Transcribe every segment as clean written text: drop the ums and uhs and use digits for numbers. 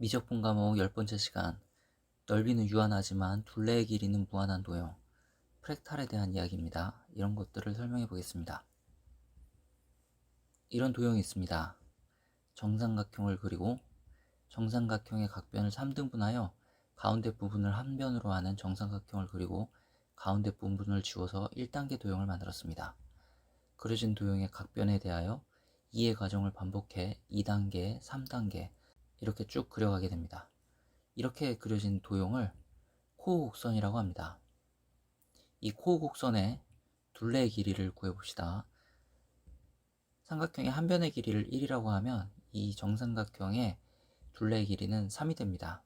미적분 과목 10번째 시간. 넓이는 유한하지만 둘레의 길이는 무한한 도형. 프랙탈에 대한 이야기입니다. 이런 것들을 설명해 보겠습니다. 이런 도형이 있습니다. 정삼각형을 그리고 정삼각형의 각변을 3등분하여 가운데 부분을 한 변으로 하는 정삼각형을 그리고 가운데 부분을 지워서 1단계 도형을 만들었습니다. 그려진 도형의 각변에 대하여 이해 과정을 반복해 2단계, 3단계 이렇게 쭉 그려가게 됩니다. 이렇게 그려진 도형을 코어 곡선이라고 합니다. 이 코어 곡선의 둘레의 길이를 구해봅시다. 삼각형의 한 변의 길이를 1이라고 하면 이 정삼각형의 둘레의 길이는 3이 됩니다.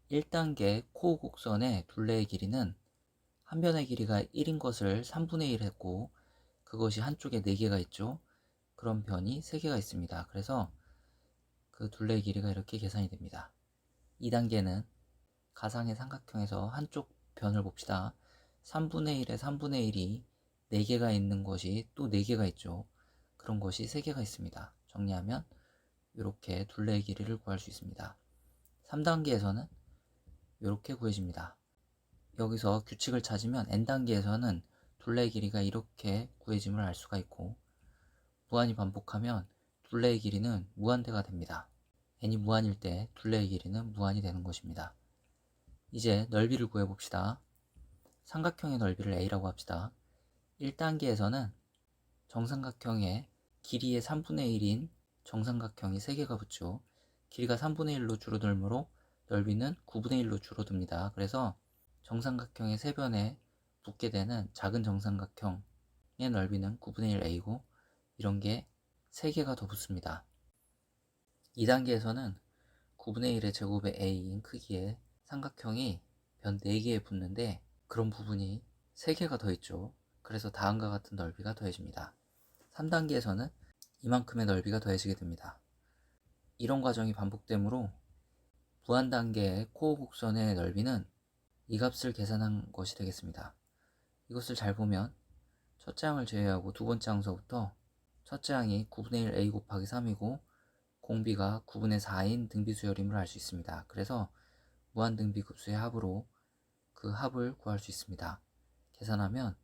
1단계 코어 곡선의 둘레의 길이는 한 변의 길이가 1인 것을 3분의 1 했고 그것이 한쪽에 4개가 있죠. 그런 변이 3개가 있습니다. 그래서 그 둘레의 길이가 이렇게 계산이 됩니다. 2단계는 가상의 삼각형에서 한쪽 변을 봅시다. 3분의 1에 3분의 1이 4개가 있는 것이 또 4개가 있죠. 그런 것이 3개가 있습니다. 정리하면 이렇게 둘레의 길이를 구할 수 있습니다. 3단계에서는 이렇게 구해집니다. 여기서 규칙을 찾으면 n단계에서는 둘레의 길이가 이렇게 구해짐을 알 수가 있고 무한히 반복하면 둘레의 길이는 무한대가 됩니다. n이 무한일 때 둘레의 길이는 무한이 되는 것입니다. 이제 넓이를 구해봅시다. 삼각형의 넓이를 a라고 합시다. 1단계에서는 정삼각형의 길이의 3분의 1인 정삼각형이 3개가 붙죠. 길이가 3분의 1로 줄어들므로 넓이는 9분의 1로 줄어듭니다. 그래서 정삼각형의 세 변에 붙게 되는 작은 정삼각형의 넓이는 9분의 1 a고 이런 게 3개가 더 붙습니다. 2단계에서는 9분의 1의 제곱의 a인 크기의 삼각형이 변 4개에 붙는데 그런 부분이 3개가 더 있죠. 그래서 다음과 같은 넓이가 더해집니다. 3단계에서는 이만큼의 넓이가 더해지게 됩니다. 이런 과정이 반복되므로 무한단계의 코어 곡선의 넓이는 이 값을 계산한 것이 되겠습니다. 이것을 잘 보면 첫째 항을 제외하고 두 번째 항서부터 첫째 항이 9분의 1 a 곱하기 3이고 공비가 9분의 4인 등비수열임을 알 수 있습니다. 그래서 무한등비급수의 합으로 그 합을 구할 수 있습니다. 계산하면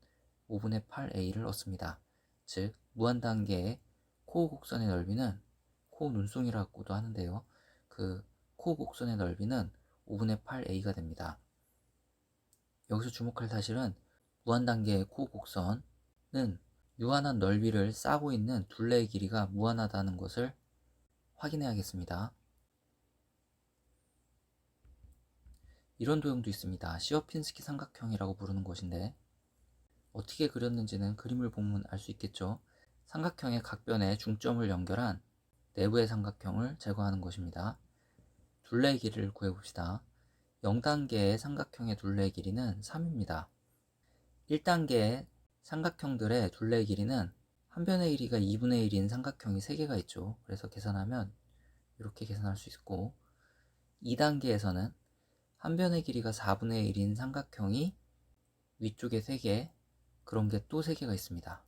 5분의 8a를 얻습니다. 즉 무한단계의 코어 곡선의 넓이는 코어 눈송이라고도 하는데요. 그 코어 곡선의 넓이는 5분의 8a가 됩니다. 여기서 주목할 사실은 무한단계의 코어 곡선은 유한한 넓이를 싸고 있는 둘레의 길이가 무한하다는 것을 확인해야겠습니다. 이런 도형도 있습니다. 시어핀스키 삼각형이라고 부르는 것인데 어떻게 그렸는지는 그림을 보면 알 수 있겠죠. 삼각형의 각변에 중점을 연결한 내부의 삼각형을 제거하는 것입니다. 둘레의 길이를 구해봅시다. 0단계의 삼각형의 둘레의 길이는 3입니다. 1단계의 삼각형들의 둘레의 길이는 한 변의 길이가 2분의 1인 삼각형이 3개가 있죠. 그래서 계산하면 이렇게 계산할 수 있고 2단계에서는 한 변의 길이가 4분의 1인 삼각형이 위쪽에 3개, 그런 게 또 3개가 있습니다.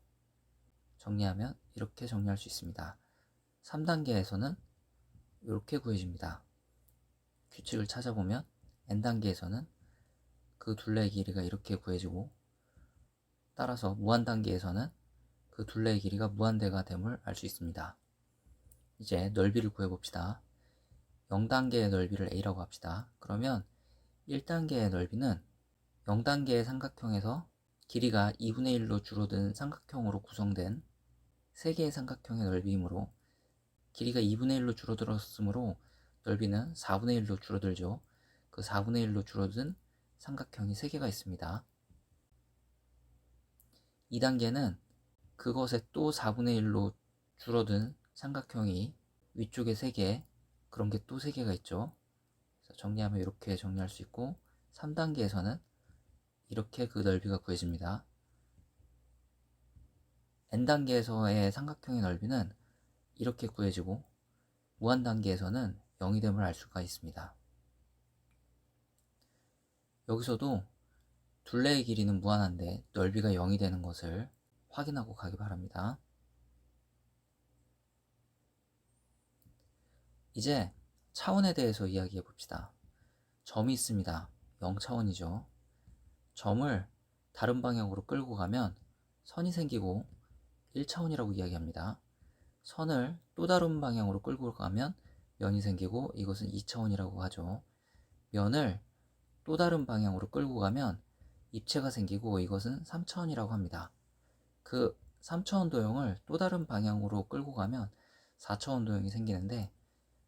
정리하면 이렇게 정리할 수 있습니다. 3단계에서는 이렇게 구해집니다. 규칙을 찾아보면 n단계에서는 그 둘레의 길이가 이렇게 구해지고 따라서 무한단계에서는 그 둘레의 길이가 무한대가 됨을 알 수 있습니다. 이제 넓이를 구해봅시다. 0단계의 넓이를 a라고 합시다. 그러면 1단계의 넓이는 0단계의 삼각형에서 길이가 2분의 1로 줄어든 삼각형으로 구성된 3개의 삼각형의 넓이이므로 길이가 2분의 1로 줄어들었으므로 넓이는 4분의 1로 줄어들죠. 그 4분의 1로 줄어든 삼각형이 3개가 있습니다. 2단계는 그것에 또 4분의 1로 줄어든 삼각형이 위쪽에 3개, 그런 게 또 3개가 있죠. 그래서 정리하면 이렇게 정리할 수 있고 3단계에서는 이렇게 그 넓이가 구해집니다. n단계에서의 삼각형의 넓이는 이렇게 구해지고 무한단계에서는 0이 됨을 알 수가 있습니다. 여기서도 둘레의 길이는 무한한데 넓이가 0이 되는 것을 확인하고 가기 바랍니다. 이제 차원에 대해서 이야기해 봅시다. 점이 있습니다. 0차원이죠. 점을 다른 방향으로 끌고 가면 선이 생기고 1차원이라고 이야기합니다. 선을 또 다른 방향으로 끌고 가면 면이 생기고 이것은 2차원이라고 하죠. 면을 또 다른 방향으로 끌고 가면 입체가 생기고 이것은 3차원이라고 합니다. 그 3차원 도형을 또 다른 방향으로 끌고 가면 4차원 도형이 생기는데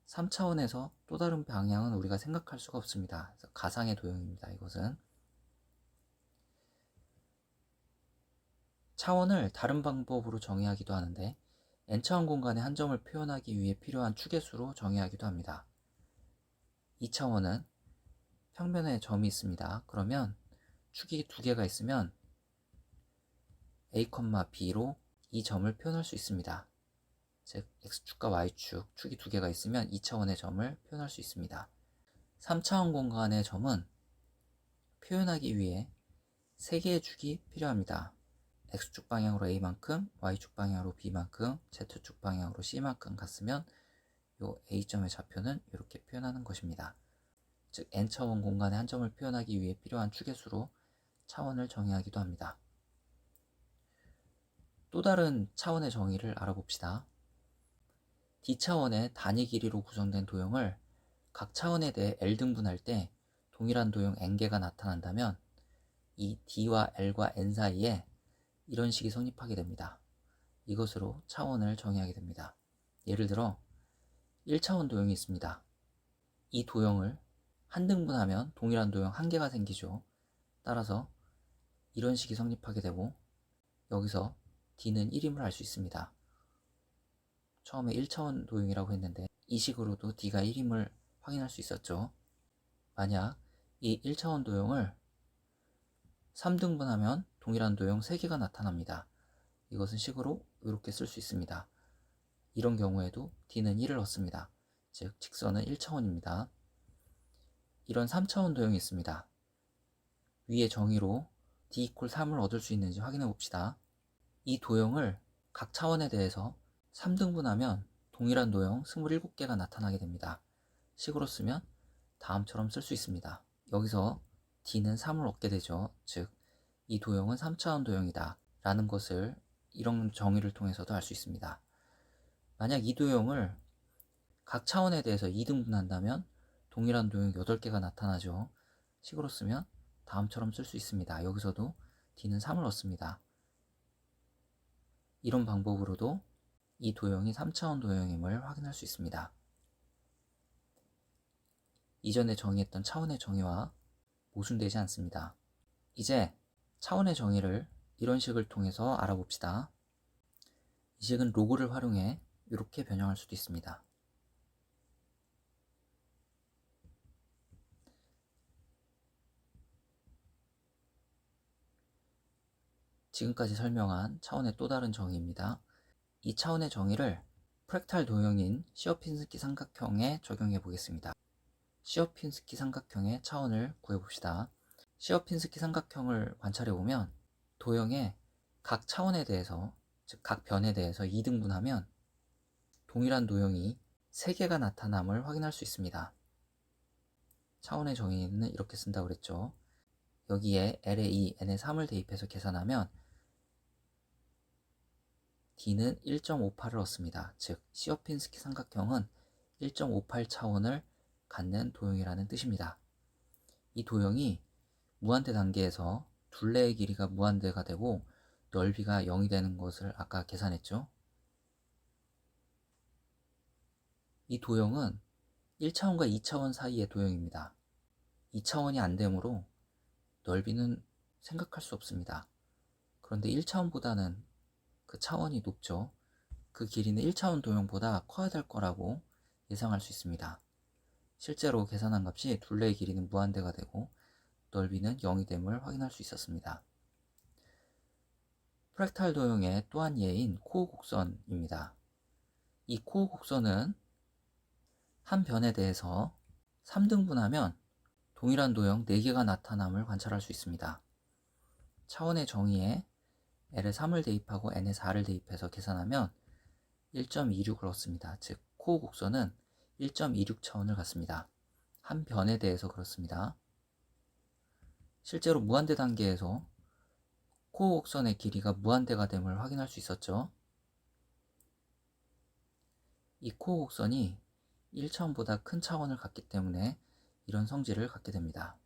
3차원에서 또 다른 방향은 우리가 생각할 수가 없습니다. 그래서 가상의 도형입니다. 이것은 차원을 다른 방법으로 정의하기도 하는데 n차원 공간의 한 점을 표현하기 위해 필요한 축의 수로 정의하기도 합니다. 2차원은 평면에 점이 있습니다. 그러면 축이 두 개가 있으면 a, b로 이 점을 표현할 수 있습니다. 즉 x축과 y축, 축이 두 개가 있으면 2차원의 점을 표현할 수 있습니다. 3차원 공간의 점은 표현하기 위해 3개의 축이 필요합니다. x축 방향으로 a만큼, y축 방향으로 b만큼, z축 방향으로 c만큼 같으면 이 a점의 좌표는 이렇게 표현하는 것입니다. 즉 n차원 공간의 한 점을 표현하기 위해 필요한 축의 수로 차원을 정의하기도 합니다. 또 다른 차원의 정의를 알아봅시다. D차원의 단위 길이로 구성된 도형을 각 차원에 대해 L등분할 때 동일한 도형 N개가 나타난다면 이 D와 L과 N 사이에 이런 식이 성립하게 됩니다. 이것으로 차원을 정의하게 됩니다. 예를 들어 1차원 도형이 있습니다. 이 도형을 한 등분하면 동일한 도형 한 개가 생기죠. 따라서 이런 식이 성립하게 되고 여기서 D는 1임을 알 수 있습니다. 처음에 1차원 도형이라고 했는데 이 식으로도 D가 1임을 확인할 수 있었죠. 만약 이 1차원 도형을 3등분하면 동일한 도형 3개가 나타납니다. 이것은 식으로 이렇게 쓸 수 있습니다. 이런 경우에도 D는 1을 얻습니다. 즉 직선은 1차원입니다. 이런 3차원 도형이 있습니다. 위의 정의로 D = 3을 얻을 수 있는지 확인해 봅시다. 이 도형을 각 차원에 대해서 3등분하면 동일한 도형 27개가 나타나게 됩니다. 식으로 쓰면 다음처럼 쓸 수 있습니다. 여기서 D는 3을 얻게 되죠. 즉, 이 도형은 3차원 도형이다 라는 것을 이런 정의를 통해서도 알 수 있습니다. 만약 이 도형을 각 차원에 대해서 2등분한다면 동일한 도형 8개가 나타나죠. 식으로 쓰면 다음처럼 쓸 수 있습니다. 여기서도 D는 3을 얻습니다. 이런 방법으로도 이 도형이 3차원 도형임을 확인할 수 있습니다. 이전에 정의했던 차원의 정의와 모순되지 않습니다. 이제 차원의 정의를 이런 식을 통해서 알아봅시다. 이 식은 로그를 활용해 이렇게 변형할 수도 있습니다. 지금까지 설명한 차원의 또 다른 정의입니다. 이 차원의 정의를 프랙탈 도형인 시어핀스키 삼각형에 적용해 보겠습니다. 시어핀스키 삼각형의 차원을 구해봅시다. 시어핀스키 삼각형을 관찰해 보면 도형의 각 차원에 대해서, 즉 각 변에 대해서 2등분하면 동일한 도형이 3개가 나타남을 확인할 수 있습니다. 차원의 정의는 이렇게 쓴다고 그랬죠. 여기에 L에 2, N에 3을 대입해서 계산하면 D는 1.58을 얻습니다. 즉 시어핀스키 삼각형은 1.58차원을 갖는 도형이라는 뜻입니다. 이 도형이 무한대 단계에서 둘레의 길이가 무한대가 되고 넓이가 0이 되는 것을 아까 계산했죠. 이 도형은 1차원과 2차원 사이의 도형입니다. 2차원이 안 되므로 넓이는 생각할 수 없습니다. 그런데 1차원보다는 그 차원이 높죠. 그 길이는 1차원 도형보다 커야 될 거라고 예상할 수 있습니다. 실제로 계산한 값이 둘레의 길이는 무한대가 되고 넓이는 0이 됨을 확인할 수 있었습니다. 프랙탈 도형의 또 한 예인 코어 곡선입니다. 이 코어 곡선은 한 변에 대해서 3등분하면 동일한 도형 4개가 나타남을 관찰할 수 있습니다. 차원의 정의에 L에 3을 대입하고 N에 4를 대입해서 계산하면 1.26을 얻습니다. 즉 코어 곡선은 1.26차원을 갖습니다. 한 변에 대해서 그렇습니다. 실제로 무한대 단계에서 코어 곡선의 길이가 무한대가 됨을 확인할 수 있었죠. 이 코어 곡선이 1차원보다 큰 차원을 갖기 때문에 이런 성질을 갖게 됩니다.